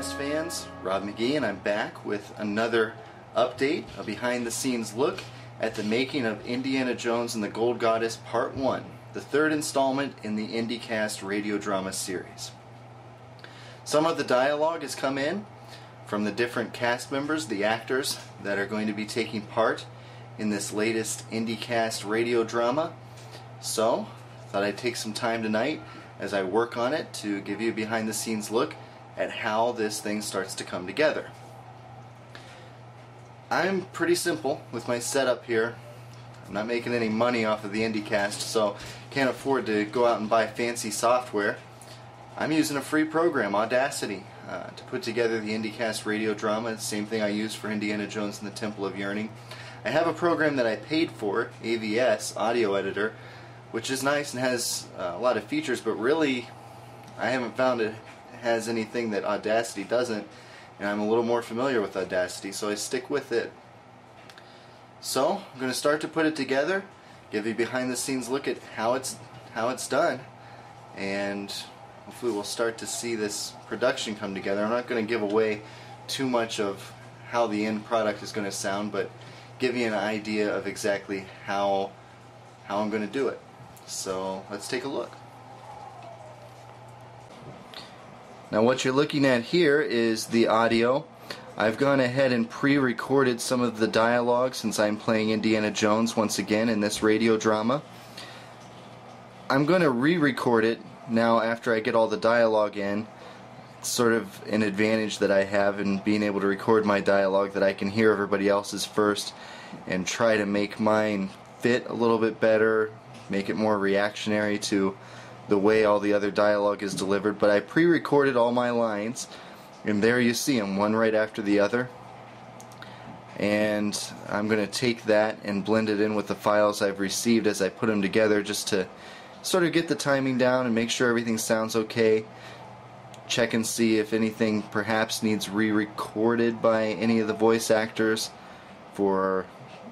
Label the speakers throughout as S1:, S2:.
S1: IndyCast fans, Rob Magee, and I'm back with another update, a behind-the-scenes look at the making of Indiana Jones and the Gold Goddess Part 1, the third installment in the IndyCast Radio Drama Series. Some of the dialogue has come in from the different cast members, the actors that are going to be taking part in this latest IndyCast radio drama. So, thought I'd take some time tonight as I work on it to give you a behind-the-scenes look at how this thing starts to come together. I'm pretty simple with my setup here. I'm not making any money off of the IndyCast, so can't afford to go out and buy fancy software. I'm using a free program, Audacity, to put together the IndyCast radio drama. It's the same thing I use for Indiana Jones and the Temple of Yearning. I have a program that I paid for, AVS, Audio Editor, which is nice and has a lot of features, but really I haven't found it has anything that Audacity doesn't, and I'm a little more familiar with Audacity, so I stick with it. So I'm going to start to put it together, give you a behind-the-scenes look at how it's done, and hopefully we'll start to see this production come together. I'm not going to give away too much of how the end product is going to sound, but give you an idea of exactly how I'm going to do it. So let's take a look. Now what you're looking at here is the audio. I've gone ahead and pre-recorded some of the dialogue since I'm playing Indiana Jones once again in this radio drama. I'm going to re-record it now after I get all the dialogue in. It's sort of an advantage that I have in being able to record my dialogue, that I can hear everybody else's first and try to make mine fit a little bit better, make it more reactionary to the way all the other dialogue is delivered. But I pre-recorded all my lines, and there you see them, one right after the other. And I'm going to take that and blend it in with the files I've received as I put them together, just to sort of get the timing down and make sure everything sounds okay. Check and see if anything perhaps needs re-recorded by any of the voice actors for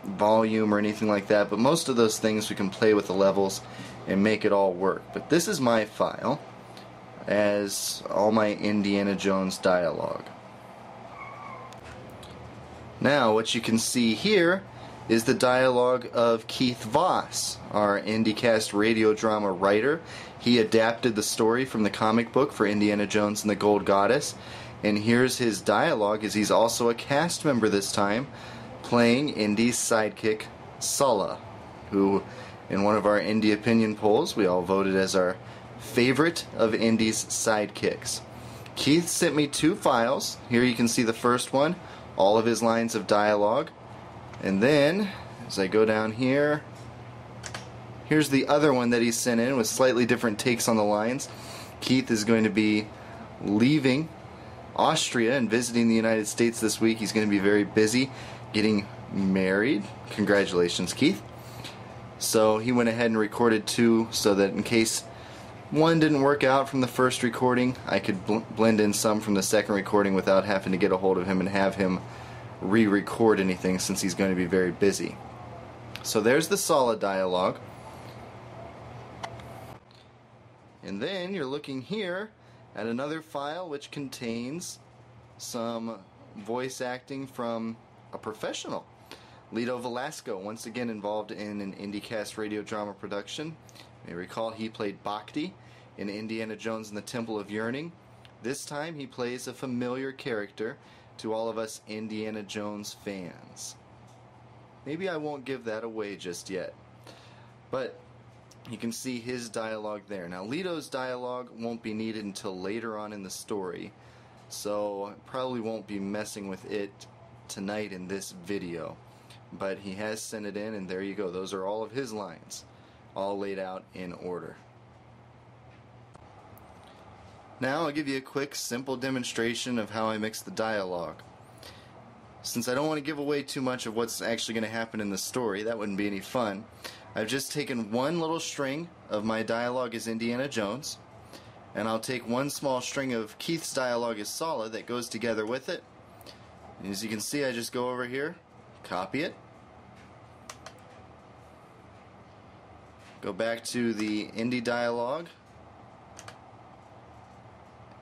S1: volume or anything like that, but most of those things we can play with the levels and make it all work. But this is my file as all my Indiana Jones dialogue. Now what you can see here is the dialogue of Keith Voss, our IndyCast radio drama writer. He adapted the story from the comic book for Indiana Jones and the Gold Goddess, and here's his dialogue, as he's also a cast member this time, playing Indy's sidekick, Sulla, who in one of our Indy opinion polls we all voted as our favorite of Indy's sidekicks. Keith sent me two files. Here you can see the first one, all of his lines of dialogue, and then as I go down here, here's the other one that he sent in with slightly different takes on the lines. Keith is going to be leaving Austria and visiting the United States this week. He's going to be very busy getting married. Congratulations, Keith. So he went ahead and recorded two so that in case one didn't work out from the first recording, I could blend in some from the second recording without having to get a hold of him and have him re-record anything, since he's going to be very busy. So there's the solid dialogue. And then you're looking here at another file which contains some voice acting from a professional. Lito Velasco, once again involved in an IndyCast radio drama production. You may recall he played Bhakti in Indiana Jones and the Temple of Yearning. This time he plays a familiar character to all of us Indiana Jones fans. Maybe I won't give that away just yet, but you can see his dialogue there. Now Lito's dialogue won't be needed until later on in the story, so I probably won't be messing with it tonight in this video. But he has sent it in, and there you go. Those are all of his lines, all laid out in order. Now I'll give you a quick, simple demonstration of how I mix the dialogue. Since I don't want to give away too much of what's actually going to happen in the story, that wouldn't be any fun, I've just taken one little string of my dialogue as Indiana Jones, and I'll take one small string of Keith's dialogue as Sulla that goes together with it. And as you can see, I just go over here, copy it, go back to the Indy dialogue,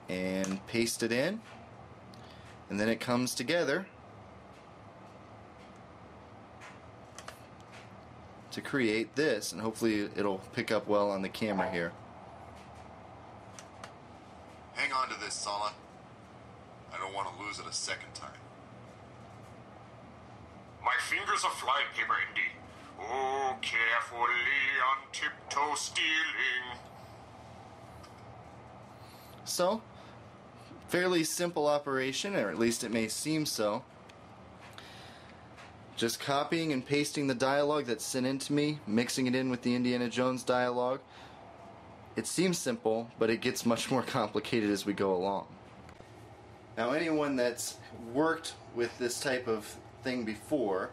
S1: and paste it in. and then it comes together to create this, and hopefully it'll pick up well on the camera here.
S2: Hang on to this, Sala. I don't want to lose it a second time.
S3: My fingers are flying, Paper Indy. Oh, carefully on tiptoe stealing.
S1: So, fairly simple operation, or at least it may seem so. Just copying and pasting the dialogue that's sent in to me, mixing it in with the Indiana Jones dialogue. It seems simple, but it gets much more complicated as we go along. Now, anyone that's worked with this type of thing before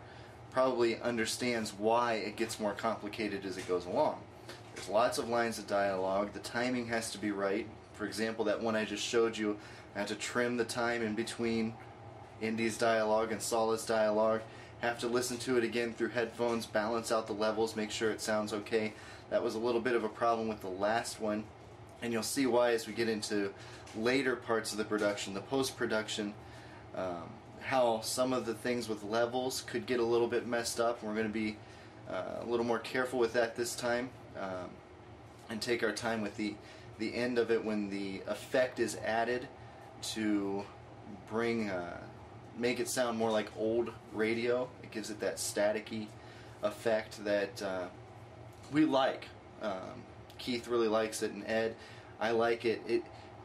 S1: probably understands why it gets more complicated as it goes along. There's lots of lines of dialogue. The timing has to be right. For example, that one I just showed you, I had to trim the time in between Indy's dialogue and Sala's dialogue. Have to listen to it again through headphones, balance out the levels, make sure it sounds okay. That was a little bit of a problem with the last one, and you'll see why as we get into later parts of the production, the post-production, how some of the things with levels could get a little bit messed up. We're going to be a little more careful with that this time, and take our time with the end of it when the effect is added to bring make it sound more like old radio. It gives it that staticky effect that we like. Keith really likes it, and Ed, I like it.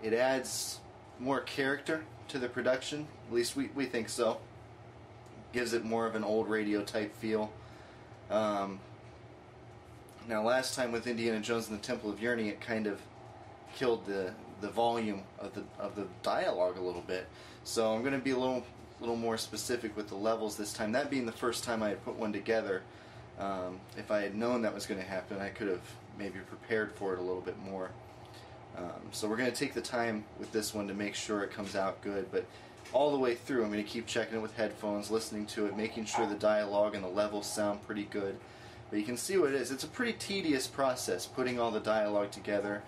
S1: It adds more character to the production. At least we think so. Gives it more of an old radio type feel. Now, last time with Indiana Jones and the Temple of Yearning, it kind of killed the volume of the dialogue a little bit. So I'm going to be a little more specific with the levels this time. That being the first time I had put one together, if I had known that was going to happen, I could have maybe prepared for it a little bit more. So we're going to take the time with this one to make sure it comes out good, but all the way through I'm going to keep checking it with headphones, listening to it, making sure the dialogue and the levels sound pretty good. But you can see what it is. It's a pretty tedious process putting all the dialogue together.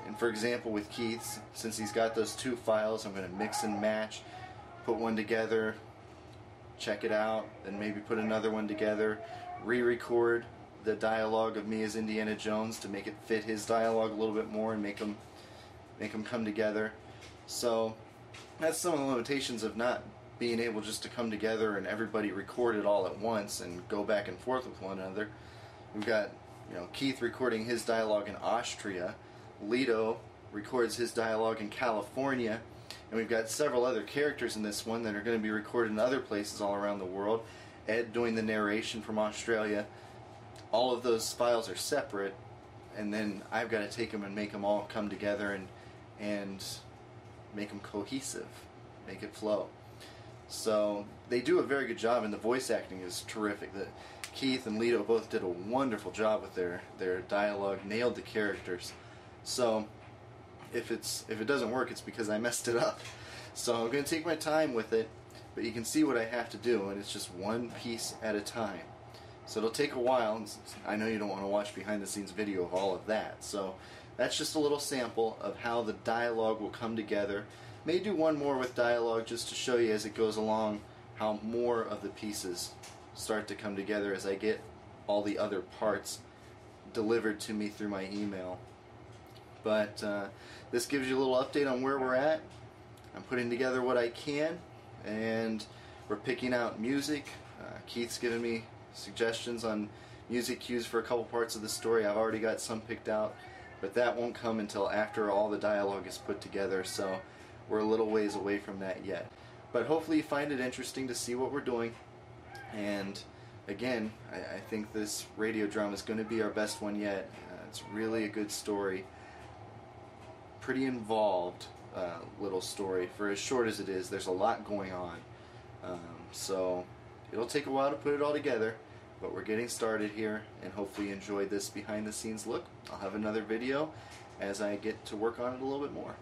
S1: And for example, with Keith's, since he's got those two files, I'm going to mix and match, put one together, check it out, then maybe put another one together, re-record the dialogue of me as Indiana Jones to make it fit his dialogue a little bit more and make them come together. So that's some of the limitations of not being able just to come together and everybody record it all at once and go back and forth with one another. We've got, Keith recording his dialogue in Austria, Leto records his dialogue in California, and we've got several other characters in this one that are going to be recorded in other places all around the world. Ed doing the narration from Australia. All of those files are separate, and then I've got to take them and make them all come together and make them cohesive, make it flow. So they do a very good job, and the voice acting is terrific. Keith and Leto both did a wonderful job with their dialogue, nailed the characters. So if it doesn't work, it's because I messed it up. So I'm going to take my time with it, but you can see what I have to do, and it's just one piece at a time. So it'll take a while, and I know you don't want to watch behind the scenes video of all of that. So that's just a little sample of how the dialogue will come together. May do one more with dialogue just to show you as it goes along how more of the pieces start to come together as I get all the other parts delivered to me through my email. But this gives you a little update on where we're at. I'm putting together what I can, and we're picking out music. Keith's given me suggestions on music cues for a couple parts of the story. I've already got some picked out, but that won't come until after all the dialogue is put together, so we're a little ways away from that yet. But hopefully you find it interesting to see what we're doing, and again, I think this radio drama is going to be our best one yet. It's really a good story, pretty involved little story. For as short as it is, there's a lot going on, so it'll take a while to put it all together, but we're getting started here, and hopefully you enjoyed this behind the scenes look. I'll have another video as I get to work on it a little bit more.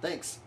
S1: Thanks!